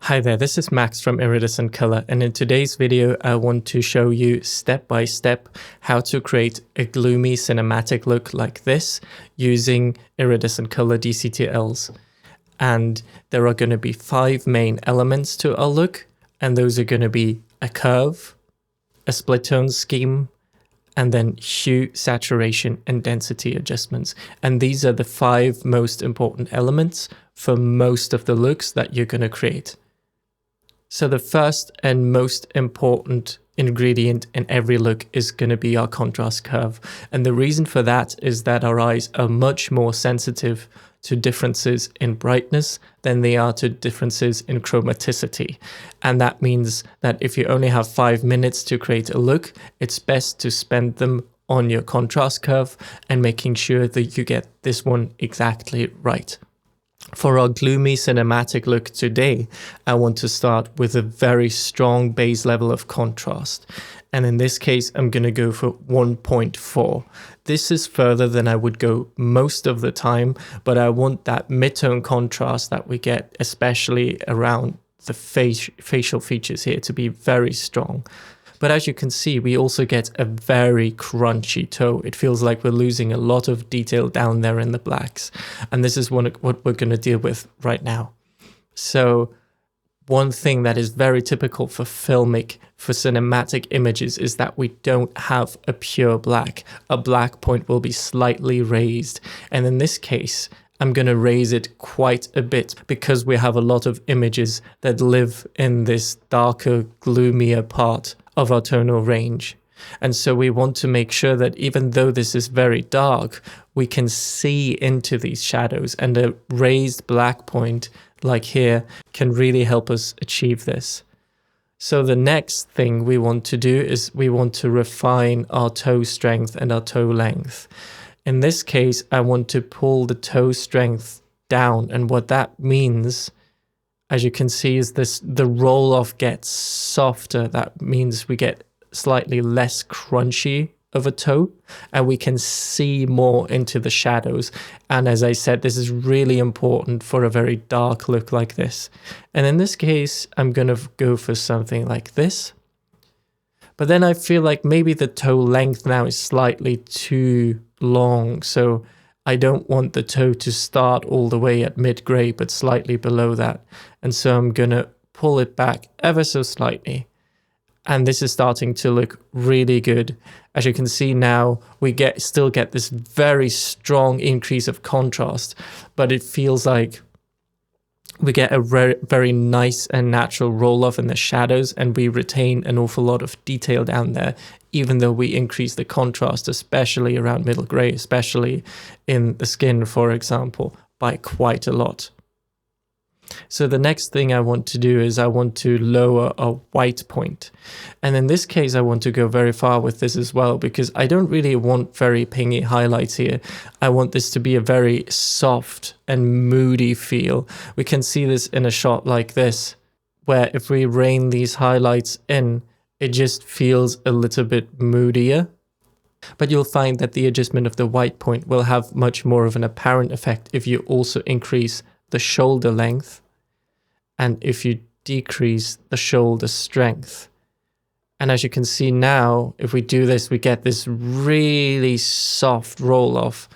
Hi there, this is Max from Iridescent Color, and in today's video I want to show you step by step how to create a gloomy cinematic look like this using Iridescent Color DCTLs. And there are going to be 5 main elements to our look, and those are going to be a curve, a split tone scheme, and then hue, saturation, and density adjustments. And these are the 5 most important elements for most of the looks that you're going to create. So the first and most important ingredient in every look is going to be our contrast curve. And the reason for that is that our eyes are much more sensitive to differences in brightness than they are to differences in chromaticity. And that means that if you only have 5 minutes to create a look, it's best to spend them on your contrast curve and making sure that you get this one exactly right. For our gloomy cinematic look today, I want to start with a very strong base level of contrast. And in this case, I'm going to go for 1.4. This is further than I would go most of the time, but I want that mid-tone contrast that we get, especially around the facial features here, to be very strong. But as you can see, we also get a very crunchy toe. It feels like we're losing a lot of detail down there in the blacks. And this is what we're going to deal with right now. So one thing that is very typical for cinematic images is that we don't have a pure black. A black point will be slightly raised. And in this case, I'm going to raise it quite a bit because we have a lot of images that live in this darker, gloomier part of our tonal range. And so we want to make sure that even though this is very dark, we can see into these shadows, and a raised black point like here can really help us achieve this. So the next thing we want to do is we want to refine our toe strength and our toe length. In this case, I want to pull the toe strength down, and what that means, as you can see, is the roll-off gets softer. That means we get slightly less crunchy of a toe, and we can see more into the shadows. And as I said, this is really important for a very dark look like this. And in this case, I'm going to go for something like this. But then I feel like maybe the toe length now is slightly too long, so I don't want the toe to start all the way at mid-gray, but slightly below that. And so I'm going to pull it back ever so slightly. And this is starting to look really good. As you can see now, we still get this very strong increase of contrast, but it feels like we get a very nice and natural roll-off in the shadows, and we retain an awful lot of detail down there, even though we increase the contrast, especially around middle gray, especially in the skin, for example, by quite a lot. So the next thing I want to do is I want to lower a white point. And in this case, I want to go very far with this as well, because I don't really want very pingy highlights here. I want this to be a very soft and moody feel. We can see this in a shot like this, where if we rein these highlights in, it just feels a little bit moodier. But you'll find that the adjustment of the white point will have much more of an apparent effect if you also increase the shoulder length and if you decrease the shoulder strength. And as you can see now, if we do this, we get this really soft roll off.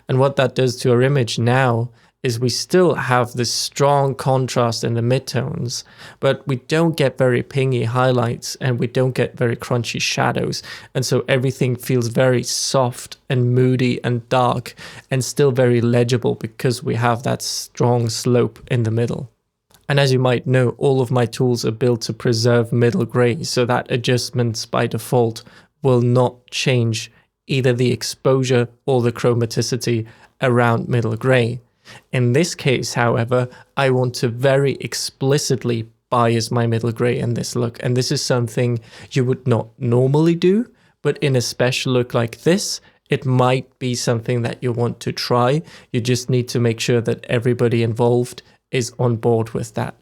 And what that does to our image now is we still have this strong contrast in the midtones, but we don't get very pingy highlights and we don't get very crunchy shadows. And so everything feels very soft and moody and dark and still very legible because we have that strong slope in the middle. And as you might know, all of my tools are built to preserve middle gray, so that adjustments by default will not change either the exposure or the chromaticity around middle gray. In this case, however, I want to very explicitly bias my middle gray in this look. And this is something you would not normally do, but in a special look like this, it might be something that you want to try. You just need to make sure that everybody involved is on board with that.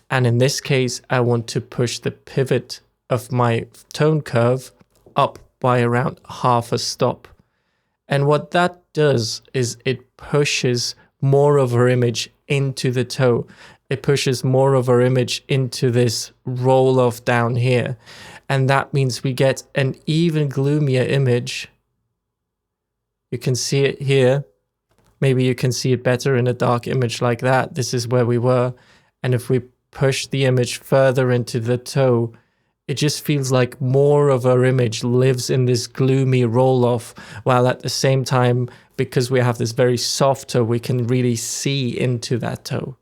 And in this case, I want to push the pivot of my tone curve up by around half a stop. And what that does is it pushes more of our image into the toe. it pushes more of our image into this roll off down here. And that means we get an even gloomier image. You can see it here. Maybe you can see it better in a dark image like that. This is where we were. And if we push the image further into the toe, it just feels like more of our image lives in this gloomy roll-off, while at the same time, because we have this very soft toe, we can really see into that toe.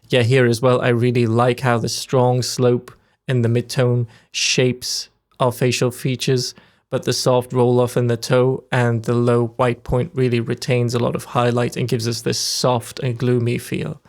Yeah, here as well, I really like how the strong slope in the mid-tone shapes our facial features, but the soft roll-off in the toe and the low white point really retains a lot of highlight and gives us this soft and gloomy feel.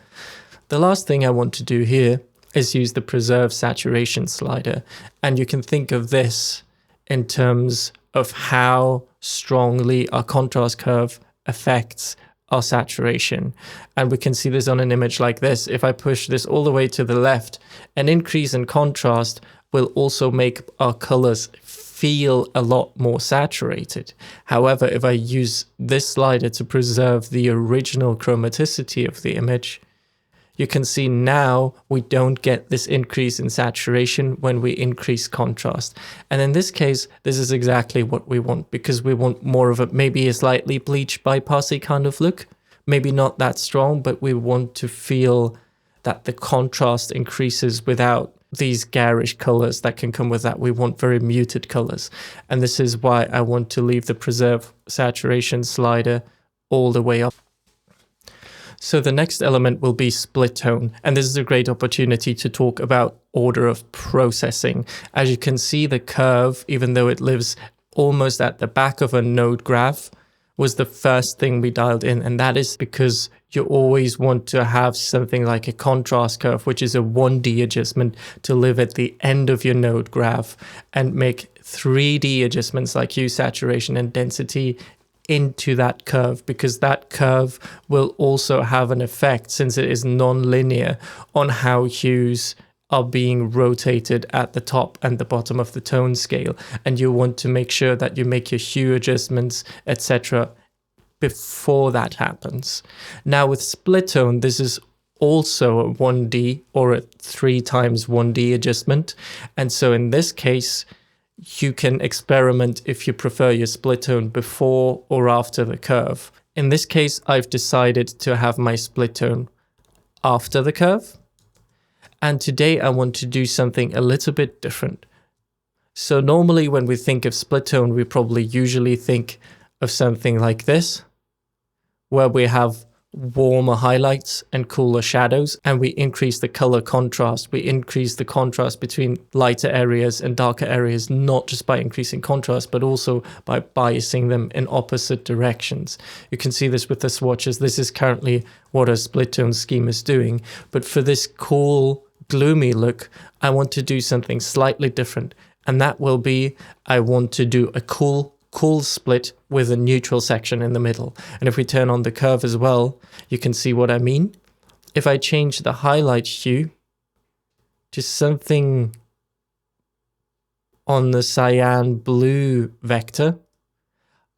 The last thing I want to do here is use the preserve saturation slider. And you can think of this in terms of how strongly our contrast curve affects our saturation. And we can see this on an image like this. If I push this all the way to the left, an increase in contrast will also make our colors feel a lot more saturated. However, if I use this slider to preserve the original chromaticity of the image, you can see now we don't get this increase in saturation when we increase contrast. And in this case, this is exactly what we want, because we want more of a, maybe a slightly bleach bypassy kind of look. Maybe not that strong, but we want to feel that the contrast increases without these garish colors that can come with that. We want very muted colors. And this is why I want to leave the preserve saturation slider all the way up. So the next element will be split tone, and this is a great opportunity to talk about order of processing. As you can see, the curve, even though it lives almost at the back of a node graph, was the first thing we dialed in, and that is because you always want to have something like a contrast curve, which is a 1D adjustment, to live at the end of your node graph and make 3D adjustments like hue, saturation, and density into that curve, because that curve will also have an effect, since it is non-linear, on how hues are being rotated at the top and the bottom of the tone scale. And you want to make sure that you make your hue adjustments, etc., before that happens. Now with split tone, this is also a 1D or a 3 times 1D adjustment. And so in this case, you can experiment if you prefer your split tone before or after the curve. In this case, I've decided to have my split tone after the curve. And today I want to do something a little bit different. So normally when we think of split tone, we probably usually think of something like this, where we have warmer highlights and cooler shadows, and we increase the color contrast. We increase the contrast between lighter areas and darker areas, not just by increasing contrast, but also by biasing them in opposite directions. You can see this with the swatches. This is currently what a split tone scheme is doing. But for this cool, gloomy look, I want to do something slightly different. And that will be, I want to do a cool split with a neutral section in the middle. And if we turn on the curve as well, you can see what I mean. If I change the highlight hue to something on the cyan blue vector,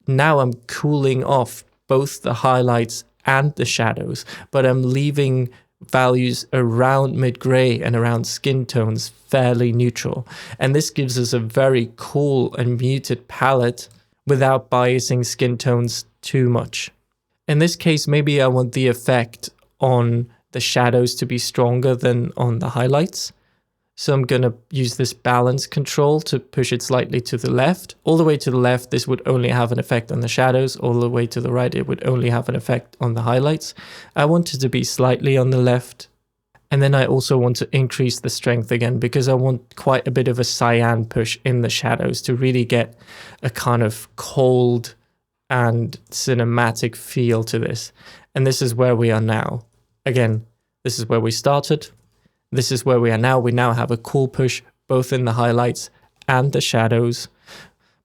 now I'm cooling off both the highlights and the shadows, but I'm leaving values around mid-gray and around skin tones fairly neutral. And this gives us a very cool and muted palette without biasing skin tones too much. In this case, maybe I want the effect on the shadows to be stronger than on the highlights. So I'm going to use this balance control to push it slightly to the left. All the way to the left, this would only have an effect on the shadows. All the way to the right, it would only have an effect on the highlights. I want it to be slightly on the left. And then I also want to increase the strength again, because I want quite a bit of a cyan push in the shadows to really get a kind of cold and cinematic feel to this. And this is where we are now. Again, this is where we started. This is where we are now. We now have a cool push both in the highlights and the shadows.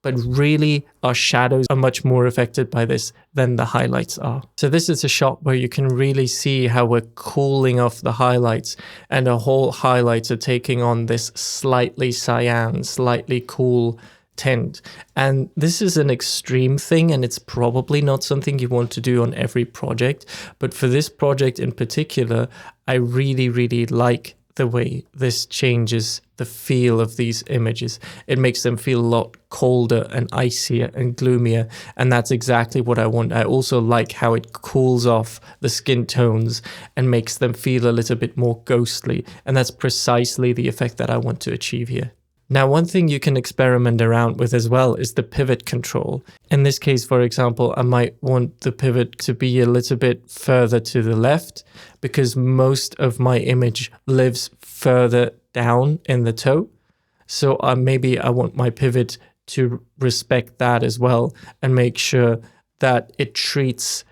But really, our shadows are much more affected by this than the highlights are. So this is a shot where you can really see how we're cooling off the highlights, and our whole highlights are taking on this slightly cyan, slightly cool tint. And this is an extreme thing, and it's probably not something you want to do on every project. But for this project in particular, I really, really like the way this changes the feel of these images. It makes them feel a lot colder and icier and gloomier, and that's exactly what I want. I also like how it cools off the skin tones and makes them feel a little bit more ghostly, and that's precisely the effect that I want to achieve here. Now, one thing you can experiment around with as well is the pivot control. In this case, for example, I might want the pivot to be a little bit further to the left because most of my image lives further down in the toe. So maybe I want my pivot to respect that as well and make sure that it treats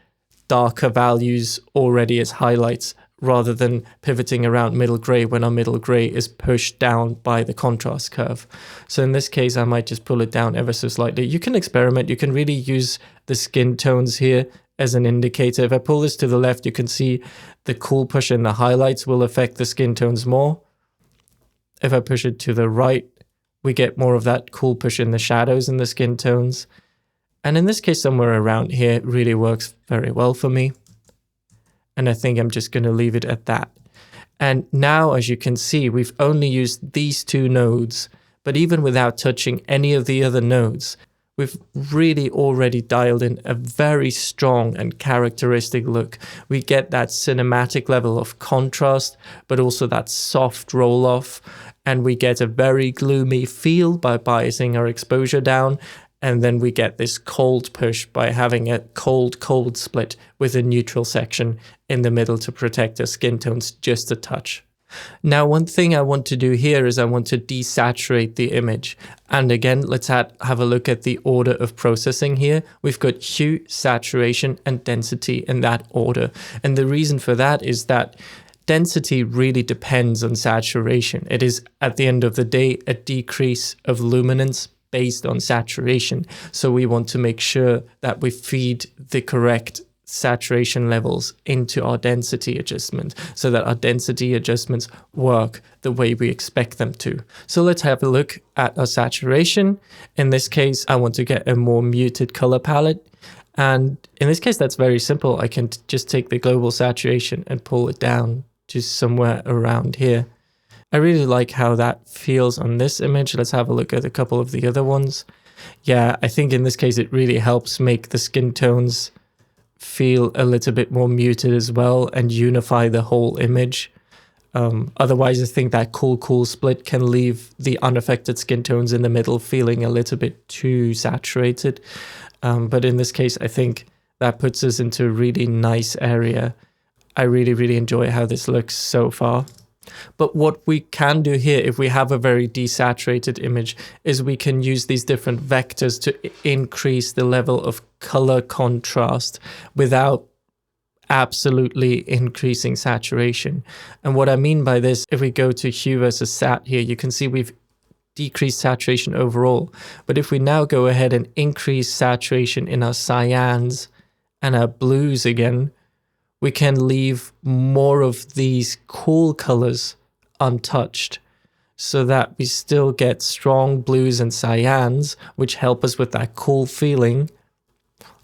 darker values already as highlights, rather than pivoting around middle gray when our middle gray is pushed down by the contrast curve. So in this case, I might just pull it down ever so slightly. You can experiment. You can really use the skin tones here as an indicator. If I pull this to the left, you can see the cool push in the highlights will affect the skin tones more. If I push it to the right, we get more of that cool push in the shadows and the skin tones. And in this case, somewhere around here really works very well for me. And I think I'm just going to leave it at that. And now, as you can see, we've only used these two nodes, but even without touching any of the other nodes, we've really already dialed in a very strong and characteristic look. We get that cinematic level of contrast, but also that soft roll-off, and we get a very gloomy feel by biasing our exposure down. And then we get this cold push by having a cold split with a neutral section in the middle to protect our skin tones just a touch. Now, one thing I want to do here is I want to desaturate the image. And again, let's have a look at the order of processing here. We've got hue, saturation, and density in that order. And the reason for that is that density really depends on saturation. It is, at the end of the day, a decrease of luminance based on saturation. So we want to make sure that we feed the correct saturation levels into our density adjustment so that our density adjustments work the way we expect them to. So let's have a look at our saturation. In this case, I want to get a more muted color palette. And in this case, that's very simple. I can just take the global saturation and pull it down to somewhere around here. I really like how that feels on this image. Let's have a look at a couple of the other ones. Yeah, I think in this case, it really helps make the skin tones feel a little bit more muted as well and unify the whole image. Otherwise, I think that cool split can leave the unaffected skin tones in the middle feeling a little bit too saturated. But in this case, I think that puts us into a really nice area. I really enjoy how this looks so far. But what we can do here, if we have a very desaturated image, is we can use these different vectors to increase the level of color contrast without absolutely increasing saturation. And what I mean by this, if we go to hue versus sat here, you can see we've decreased saturation overall. But if we now go ahead and increase saturation in our cyans and our blues again, we can leave more of these cool colors untouched so that we still get strong blues and cyans, which help us with that cool feeling,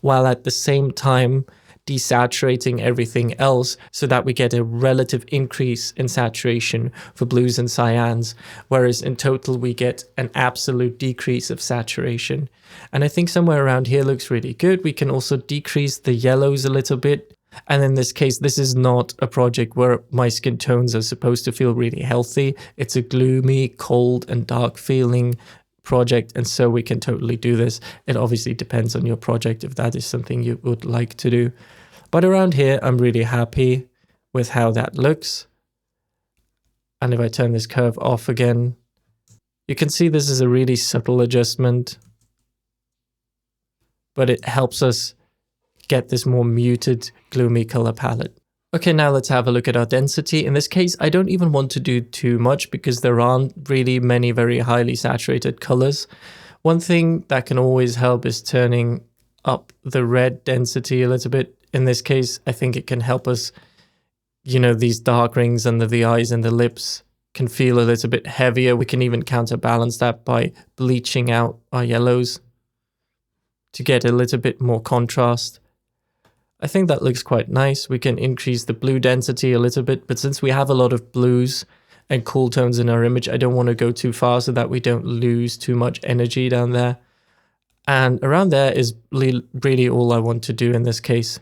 while at the same time desaturating everything else so that we get a relative increase in saturation for blues and cyans, whereas in total we get an absolute decrease of saturation. And I think somewhere around here looks really good. We can also decrease the yellows a little bit. And in this case, this is not a project where my skin tones are supposed to feel really healthy. It's a gloomy, cold, and dark feeling project, and so we can totally do this. It obviously depends on your project if that is something you would like to do. But around here, I'm really happy with how that looks. And if I turn this curve off again, you can see this is a really subtle adjustment, but it helps us get this more muted, gloomy color palette. Okay, now let's have a look at our density. In this case, I don't even want to do too much because there aren't really many very highly saturated colors. One thing that can always help is turning up the red density a little bit. In this case, I think it can help us, these dark rings under the eyes and the lips can feel a little bit heavier. We can even counterbalance that by bleaching out our yellows to get a little bit more contrast. I think that looks quite nice. We can increase the blue density a little bit, but since we have a lot of blues and cool tones in our image, I don't want to go too far so that we don't lose too much energy down there. And around there is really all I want to do in this case.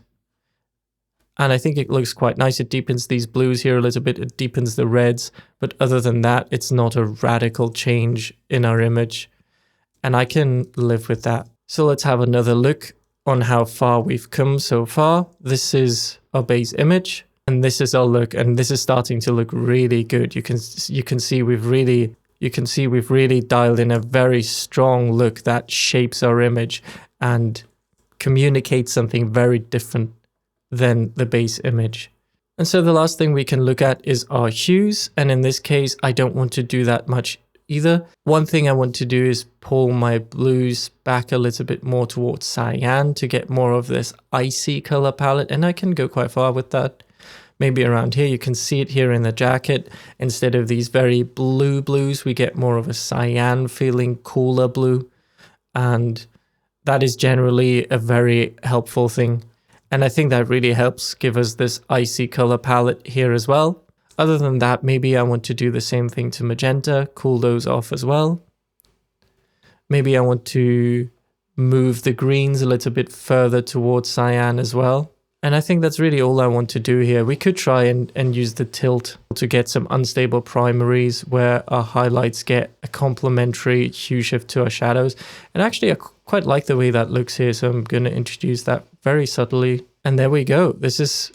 And I think it looks quite nice. It deepens these blues here a little bit. It deepens the reds. But other than that, it's not a radical change in our image. And I can live with that. So let's have another look on how far we've come so far. This is our base image. And this is our look. And this is starting to look really good. You can see we've really dialed in a very strong look that shapes our image and communicates something very different than the base image. And so the last thing we can look at is our hues. And in this case, I don't want to do that much either. One thing I want to do is pull my blues back a little bit more towards cyan to get more of this icy color palette. And I can go quite far with that. Maybe around here, you can see it here in the jacket. Instead of these very blue blues, we get more of a cyan feeling, cooler blue. And that is generally a very helpful thing. And I think that really helps give us this icy color palette here as well. Other than that, maybe I want to do the same thing to magenta, cool those off as well. Maybe I want to move the greens a little bit further towards cyan as well. And I think that's really all I want to do here. We could try and use the tilt to get some unstable primaries where our highlights get a complementary hue shift to our shadows. And actually, I quite like the way that looks here. So I'm going to introduce that very subtly. And there we go. This is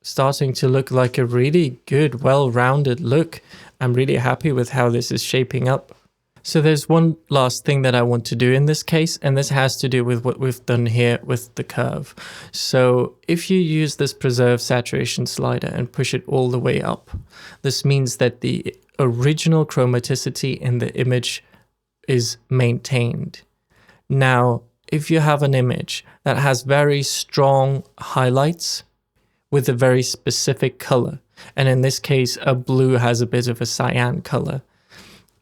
starting to look like a really good, well-rounded look. I'm really happy with how this is shaping up. So there's one last thing that I want to do in this case, and this has to do with what we've done here with the curve. So if you use this preserve saturation slider and push it all the way up, this means that the original chromaticity in the image is maintained. Now, if you have an image that has very strong highlights with a very specific color, and in this case, a blue has a bit of a cyan color,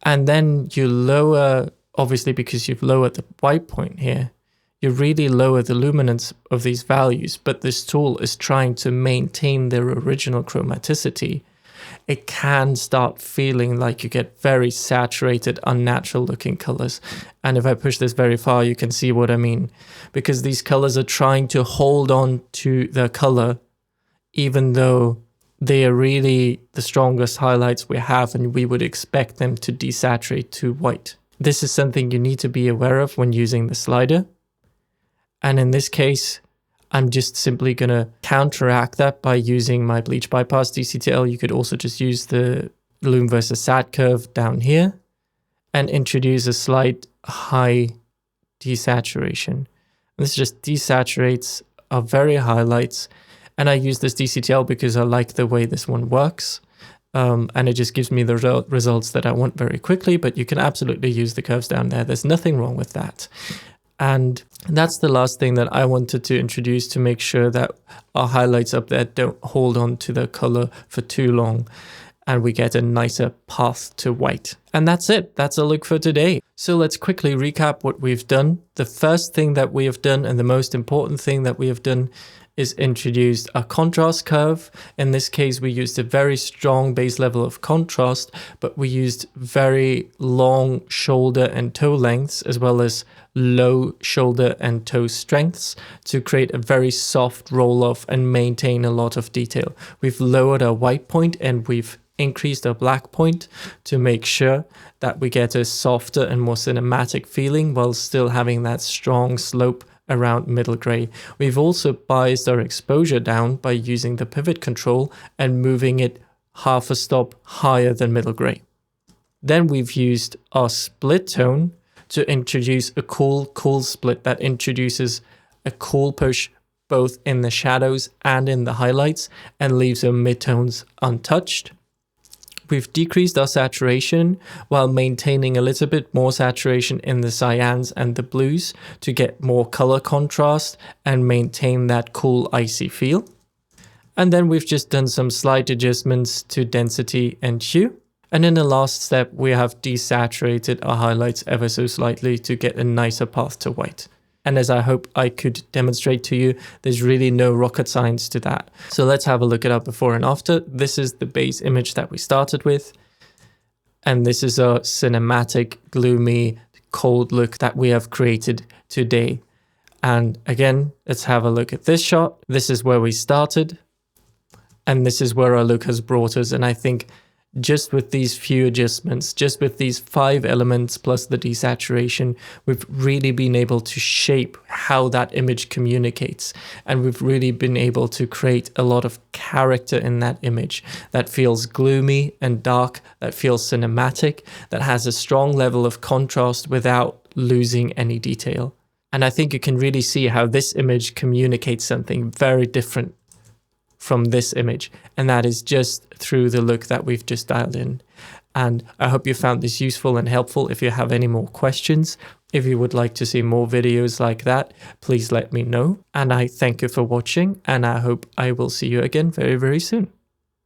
and then you lower, obviously because you've lowered the white point here, you really lower the luminance of these values, but this tool is trying to maintain their original chromaticity. It can start feeling like you get very saturated, unnatural looking colors. And if I push this very far, you can see what I mean. Because these colors are trying to hold on to their color, even though they are really the strongest highlights we have, and we would expect them to desaturate to white. This is something you need to be aware of when using the slider. And in this case, I'm just simply going to counteract that by using my bleach bypass DCTL. You could also just use the lume versus sat curve down here and introduce a slight high desaturation. And this just desaturates our very highlights. And I use this DCTL because I like the way this one works. And it just gives me the results that I want very quickly. But you can absolutely use the curves down there. There's nothing wrong with that. And that's the last thing that I wanted to introduce to make sure that our highlights up there don't hold on to the color for too long. And we get a nicer path to white. And that's it. That's a look for today. So let's quickly recap what we've done. The first thing that we have done, and the most important thing that we have done, is introduced a contrast curve. In this case, we used a very strong base level of contrast, but we used very long shoulder and toe lengths, as well as low shoulder and toe strengths to create a very soft roll off and maintain a lot of detail. We've lowered our white point and we've increased our black point to make sure that we get a softer and more cinematic feeling while still having that strong slope around middle gray. We've also biased our exposure down by using the pivot control and moving it half a stop higher than middle gray. Then we've used our split tone to introduce a cool split that introduces a cool push both in the shadows and in the highlights and leaves our midtones untouched. We've decreased our saturation while maintaining a little bit more saturation in the cyans and the blues to get more color contrast and maintain that cool icy feel. And then we've just done some slight adjustments to density and hue. And in the last step, we have desaturated our highlights ever so slightly to get a nicer path to white. And as I hope I could demonstrate to you, there's really no rocket science to that. So let's have a look at our before and after. This is the base image that we started with. And this is a cinematic, gloomy, cold look that we have created today. And again, let's have a look at this shot. This is where we started. And this is where our look has brought us. And I think just with these few adjustments, just with these 5 elements plus the desaturation, we've really been able to shape how that image communicates. And we've really been able to create a lot of character in that image that feels gloomy and dark, that feels cinematic, that has a strong level of contrast without losing any detail. And I think you can really see how this image communicates something very different from this image, and that is just through the look that we've just dialed in. And I hope you found this useful and helpful. If you have any more questions, if you would like to see more videos like that, please let me know. And I thank you for watching, and I hope I will see you again very, very soon.